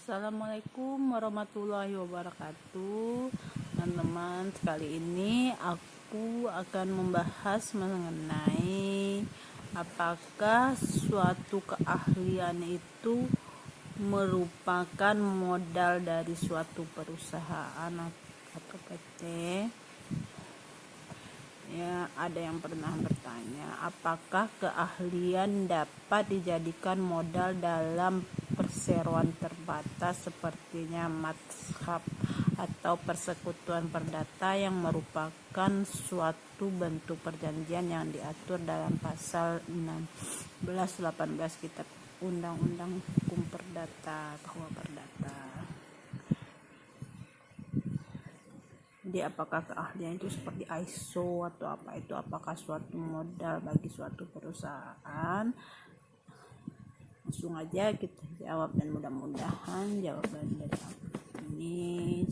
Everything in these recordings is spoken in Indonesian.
Assalamualaikum warahmatullahi wabarakatuh. Teman-teman, kali ini aku akan membahas mengenai apakah suatu keahlian itu merupakan modal dari suatu perusahaan atau PT. Ya, ada yang pernah bertanya, apakah keahlian dapat dijadikan modal dalam perseroan terbatas sepertinya mazhab atau persekutuan perdata yang merupakan suatu bentuk perjanjian yang diatur dalam pasal 16-18 Kitab Undang-Undang Hukum Perdata bahwa perdata. Jadi apakah keahlian itu seperti ISO atau apa itu, apakah suatu modal bagi suatu perusahaan? Langsung aja kita jawab dan mudah-mudahan jawaban dari ini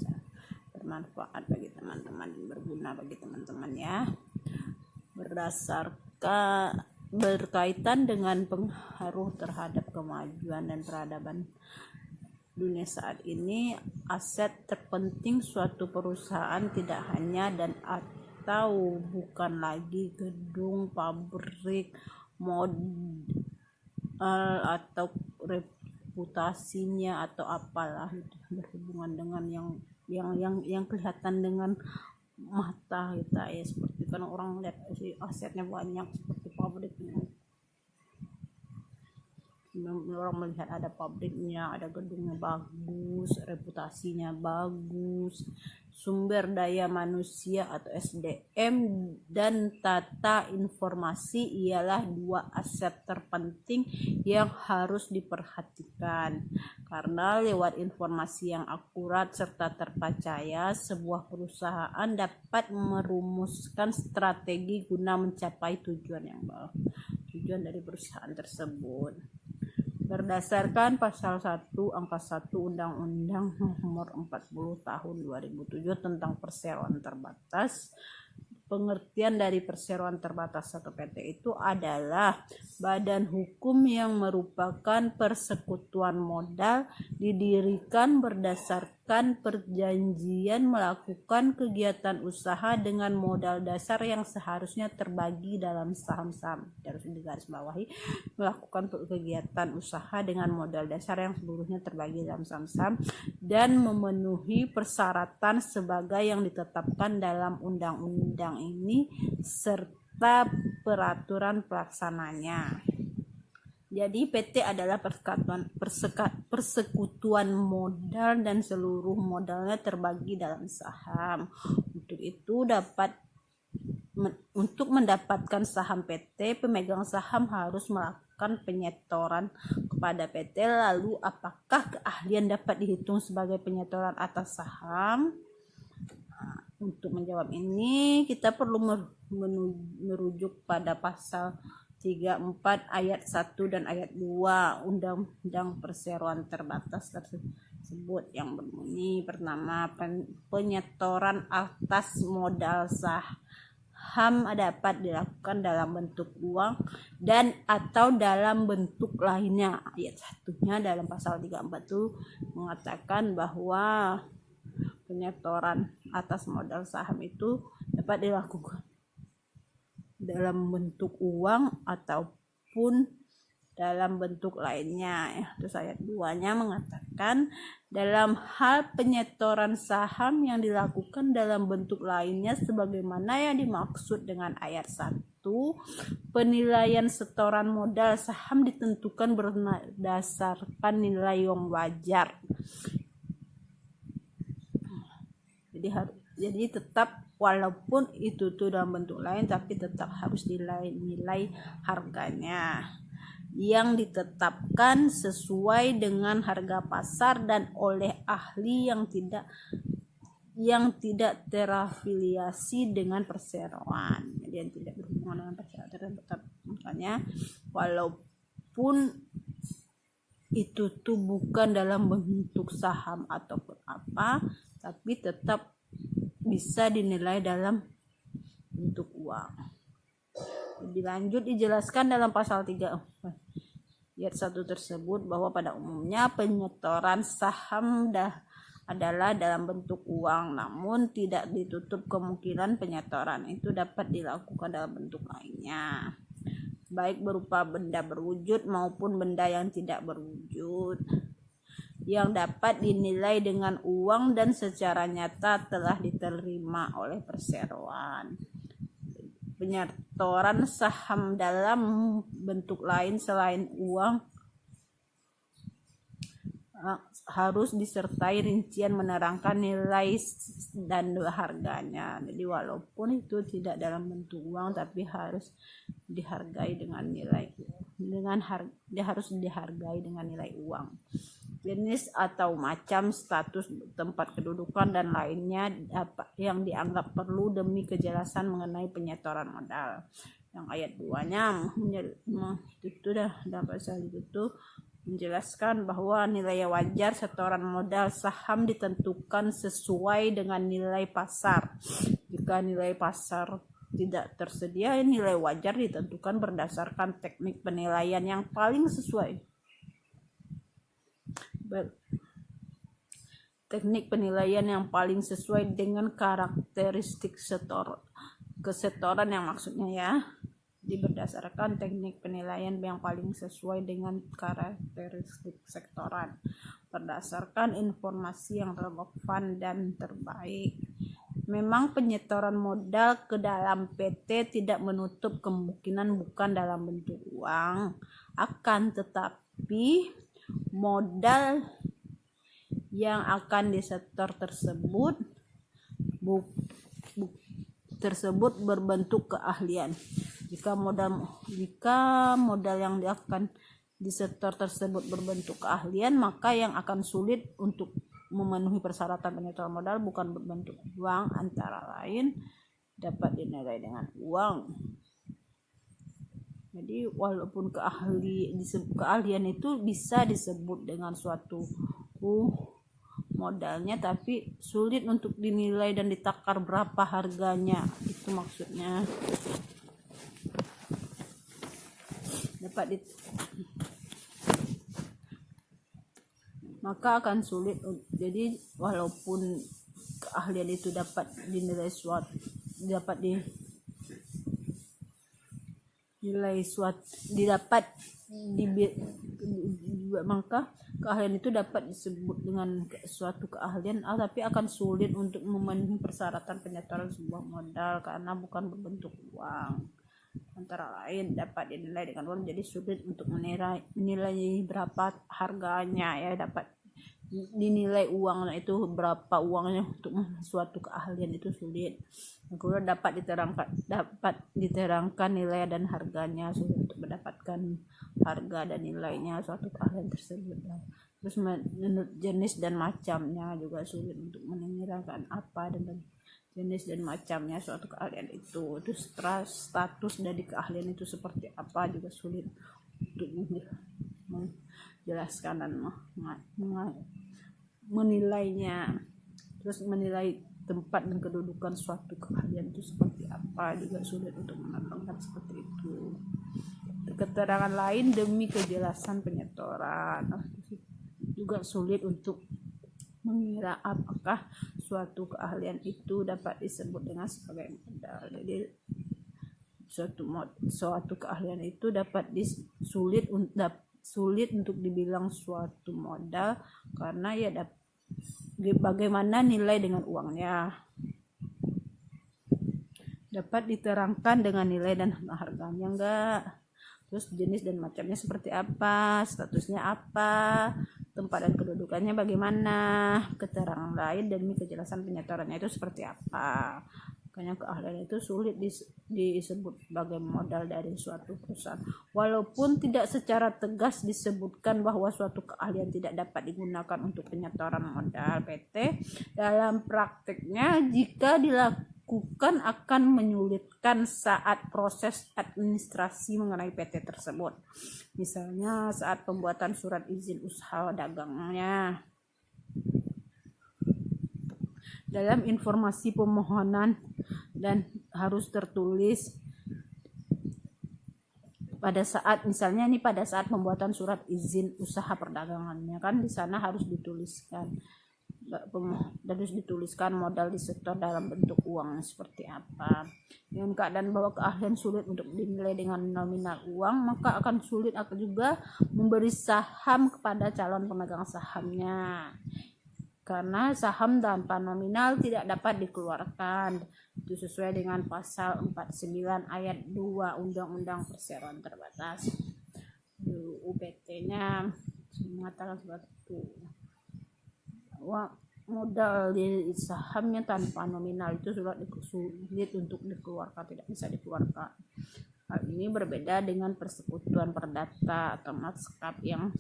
bermanfaat bagi teman-teman dan berguna bagi teman-teman ya. Berkaitan dengan pengaruh terhadap kemajuan dan peradaban dunia saat ini, aset terpenting suatu perusahaan tidak hanya dan atau bukan lagi gedung, pabrik, modal atau reputasinya atau apalah berhubungan dengan yang kelihatan dengan mata kita ya, seperti kan orang lihat asetnya banyak seperti pabriknya, orang melihat ada pabriknya, ada gedungnya bagus, reputasinya bagus, sumber daya manusia atau SDM dan tata informasi ialah dua aset terpenting yang harus diperhatikan, karena lewat informasi yang akurat serta terpercaya sebuah perusahaan dapat merumuskan strategi guna mencapai tujuan dari perusahaan tersebut. Berdasarkan pasal 1 angka 1 Undang-Undang Nomor 40 Tahun 2007 tentang perseroan terbatas, pengertian dari perseroan terbatas atau PT itu adalah badan hukum yang merupakan persekutuan modal didirikan berdasarkan perjanjian melakukan kegiatan usaha dengan modal dasar yang seharusnya terbagi dalam saham-saham. Harus digarisbawahi, melakukan kegiatan usaha dengan modal dasar yang seluruhnya terbagi dalam saham-saham dan memenuhi persyaratan sebagai yang ditetapkan dalam undang-undang ini serta peraturan pelaksananya. Jadi PT adalah persekutuan modal dan seluruh modalnya terbagi dalam saham. Untuk mendapatkan saham PT, pemegang saham harus melakukan penyetoran kepada PT. Lalu apakah keahlian dapat dihitung sebagai penyetoran atas saham? Untuk menjawab ini kita perlu merujuk pada pasal 34 ayat 1 dan ayat 2 Undang-Undang Perseroan Terbatas tersebut yang berbunyi, pertama, penyetoran atas modal saham dapat dilakukan dalam bentuk uang dan atau dalam bentuk lainnya. Ayat 1-nya dalam pasal 34 itu mengatakan bahwa penyetoran atas modal saham itu dapat dilakukan dalam bentuk uang ataupun dalam bentuk lainnya. Terus ayat 2-nya mengatakan dalam hal penyetoran saham yang dilakukan dalam bentuk lainnya sebagaimana yang dimaksud dengan ayat 1, penilaian setoran modal saham ditentukan berdasarkan nilai yang wajar. Jadi tetap walaupun itu tuh dalam bentuk lain, tapi tetap harus nilai harganya yang ditetapkan sesuai dengan harga pasar dan oleh ahli yang tidak terafiliasi dengan perseroan. Jadi yang tidak berhubungan dengan perseroan tetap, makanya walaupun itu tuh bukan dalam bentuk saham ataupun apa, tapi tetap bisa dinilai dalam bentuk uang. Lebih lanjut dijelaskan dalam pasal 3 ayat 1 tersebut bahwa pada umumnya penyetoran saham adalah dalam bentuk uang, namun tidak ditutup kemungkinan penyetoran itu dapat dilakukan dalam bentuk lainnya, baik berupa benda berwujud maupun benda yang tidak berwujud, yang dapat dinilai dengan uang dan secara nyata telah diterima oleh perseroan. Penyetoran saham dalam bentuk lain selain uang harus disertai rincian menerangkan nilai dan harganya. Jadi walaupun itu tidak dalam bentuk uang tapi harus dihargai dengan nilai, dia harus dihargai dengan nilai uang. Jenis atau macam, status, tempat kedudukan dan lainnya yang dianggap perlu demi kejelasan mengenai penyetoran modal. Yang ayat 2-nya itu dalam pasal itu menjelaskan bahwa nilai wajar setoran modal saham ditentukan sesuai dengan nilai pasar. Jika nilai pasar tidak tersedia, nilai wajar ditentukan berdasarkan teknik penilaian yang paling sesuai. Teknik penilaian yang paling sesuai dengan karakteristik kesetoran yang maksudnya ya. Berdasarkan teknik penilaian yang paling sesuai dengan karakteristik sektoran, berdasarkan informasi yang relevan dan terbaik. Memang penyetoran modal ke dalam PT tidak menutup kemungkinan bukan dalam bentuk uang, akan tetapi modal yang akan disetor tersebut berbentuk keahlian. Jika modal yang akan disetor tersebut berbentuk keahlian, maka yang akan sulit untuk memenuhi persyaratan penyetoran modal bukan berbentuk uang, antara lain dapat dinilai dengan uang. Jadi walaupun keahlian itu bisa disebut dengan suatu modalnya, tapi sulit untuk dinilai dan ditakar berapa harganya, itu maksudnya. Maka akan sulit. Jadi walaupun keahlian itu dapat dinilai maka keahlian itu dapat disebut dengan suatu keahlian, tapi akan sulit untuk memenuhi persyaratan penyetoran sebuah modal karena bukan berbentuk uang. Antara lain dapat dinilai dengan uang, jadi sulit untuk menilai berapa harganya ya, dapat dinilai uang itu berapa uangnya untuk suatu keahlian itu sulit. Kemudian dapat diterangkan nilai dan harganya, sulit untuk mendapatkan harga dan nilainya suatu keahlian tersebut. Terus menurut jenis dan macamnya juga sulit untuk menerangkan apa dan jenis dan macamnya suatu keahlian itu. Terus status dari keahlian itu seperti apa juga sulit untuk menjelaskan dan menilainya. Terus menilai tempat dan kedudukan suatu keahlian itu seperti apa juga sulit untuk menerangkan seperti itu. Keterangan lain demi kejelasan penyetoran juga sulit untuk mengira apakah suatu keahlian itu dapat disebut dengan sebagai modal. Jadi suatu keahlian itu sulit untuk dibilang suatu modal karena ya bagaimana nilai dengan uangnya, dapat diterangkan dengan nilai dan harganya enggak. Terus jenis dan macamnya seperti apa, statusnya apa, tempat dan kedudukannya bagaimana, keterangan lain demi kejelasan penyetorannya itu seperti apa. Makanya keahlian itu sulit disebut sebagai modal dari suatu perusahaan. Walaupun tidak secara tegas disebutkan bahwa suatu keahlian tidak dapat digunakan untuk penyetoran modal PT, dalam prakteknya jika dilakukan akan menyulitkan saat proses administrasi mengenai PT tersebut. Misalnya saat pembuatan surat izin usaha dagangnya. Dalam informasi permohonan dan harus tertulis pada saat misalnya nih pada saat pembuatan surat izin usaha perdagangannya kan di sana harus dituliskan modal disetor dalam bentuk uang seperti apa. Dengan keadaan bahwa keahlian sulit untuk dinilai dengan nominal uang, maka akan sulit juga memberi saham kepada calon pemegang sahamnya, karena saham tanpa nominal tidak dapat dikeluarkan. Itu sesuai dengan pasal 49 ayat 2 Undang-Undang Perseroan Terbatas. UPT-nya mengatakan seperti itu. Bahwa modal di sahamnya tanpa nominal itu sulit untuk dikeluarkan, tidak bisa dikeluarkan. Hal ini berbeda dengan persekutuan perdata atau maskap yang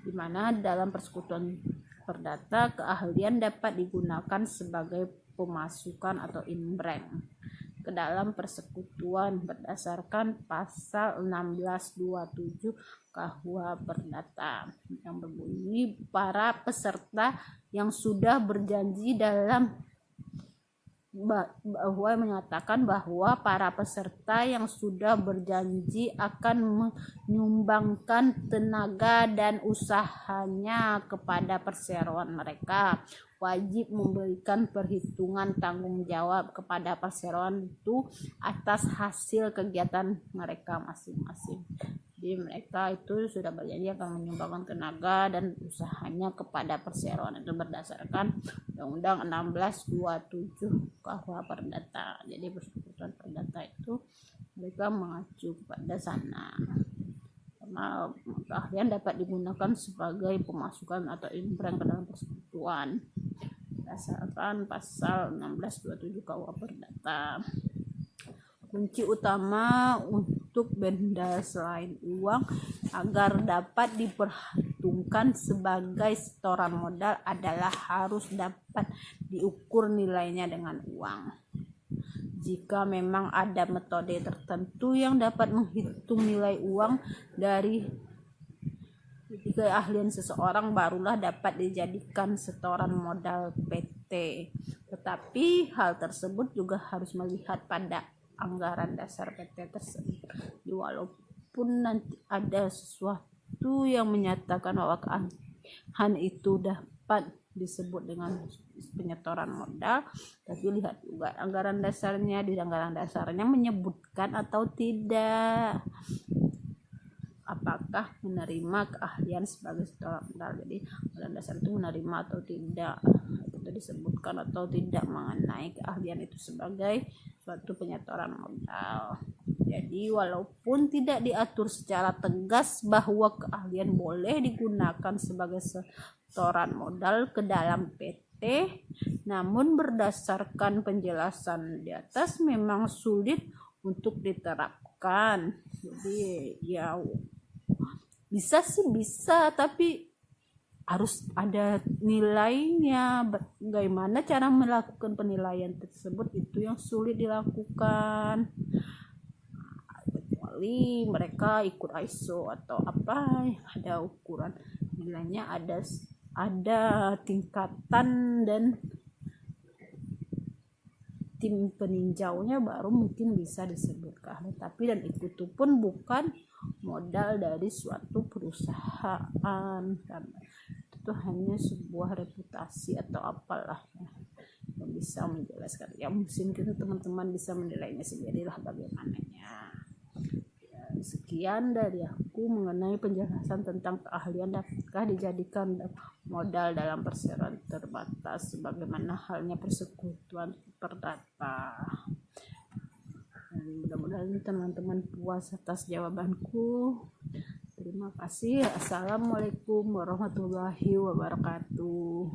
di mana dalam persekutuan perdata keahlian dapat digunakan sebagai pemasukan atau inbreng ke dalam persekutuan berdasarkan pasal 1627 KUH Perdata yang berbunyi para peserta yang sudah berjanji dalam bahwa menyatakan bahwa para peserta yang sudah berjanji akan menyumbangkan tenaga dan usahanya kepada perseroan mereka wajib memberikan perhitungan tanggung jawab kepada perseroan itu atas hasil kegiatan mereka masing-masing. Jadi mereka itu sudah berjanji akan menyumbangkan tenaga dan usahanya kepada perseroan itu berdasarkan Undang-Undang 1627 KUH Perdata. Jadi persekutuan perdata itu mereka mengacu kepada sana. Karena keahlian dapat digunakan sebagai pemasukan atau inbreng ke dalam persekutuan berdasarkan pasal 1627 KUH Perdata. Kunci utama untuk benda selain uang agar dapat diperhitungkan sebagai setoran modal adalah harus dapat diukur nilainya dengan uang. Jika memang ada metode tertentu yang dapat menghitung nilai uang dari keahlian seseorang, barulah dapat dijadikan setoran modal PT. Tetapi hal tersebut juga harus melihat pada anggaran dasar PT tersebut. Walaupun nanti ada sesuatu yang menyatakan bahwa keahlian itu dapat disebut dengan penyetoran modal, tapi lihat juga anggaran dasarnya. Di anggaran dasarnya menyebutkan atau tidak apakah menerima keahlian sebagai setoran modal. Jadi anggaran dasar itu menerima atau tidak, itu disebutkan atau tidak mengenai keahlian itu sebagai suatu penyetoran modal. Jadi walaupun tidak diatur secara tegas bahwa keahlian boleh digunakan sebagai setoran modal ke dalam PT, namun berdasarkan penjelasan di atas memang sulit untuk diterapkan. Jadi ya bisa sih bisa, tapi harus ada nilainya. Bagaimana cara melakukan penilaian tersebut itu yang sulit dilakukan, kecuali mereka ikut ISO atau apa, ada ukuran nilainya, ada tingkatan dan tim peninjaunya, baru mungkin bisa disebut keahlian. Tapi dan itu pun bukan modal dari suatu perusahaan, karena itu hanya sebuah reputasi atau apalah yang bisa menjelaskan. Ya mungkin kita teman-teman bisa menilainya sendirilah bagaimananya. Ya, sekian dari aku mengenai penjelasan tentang keahlian dapatkah dijadikan modal dalam perseroan terbatas sebagaimana halnya persekutuan perdata. Dan mudah-mudahan teman-teman puas atas jawabanku. Terima kasih. Assalamualaikum warahmatullahi wabarakatuh.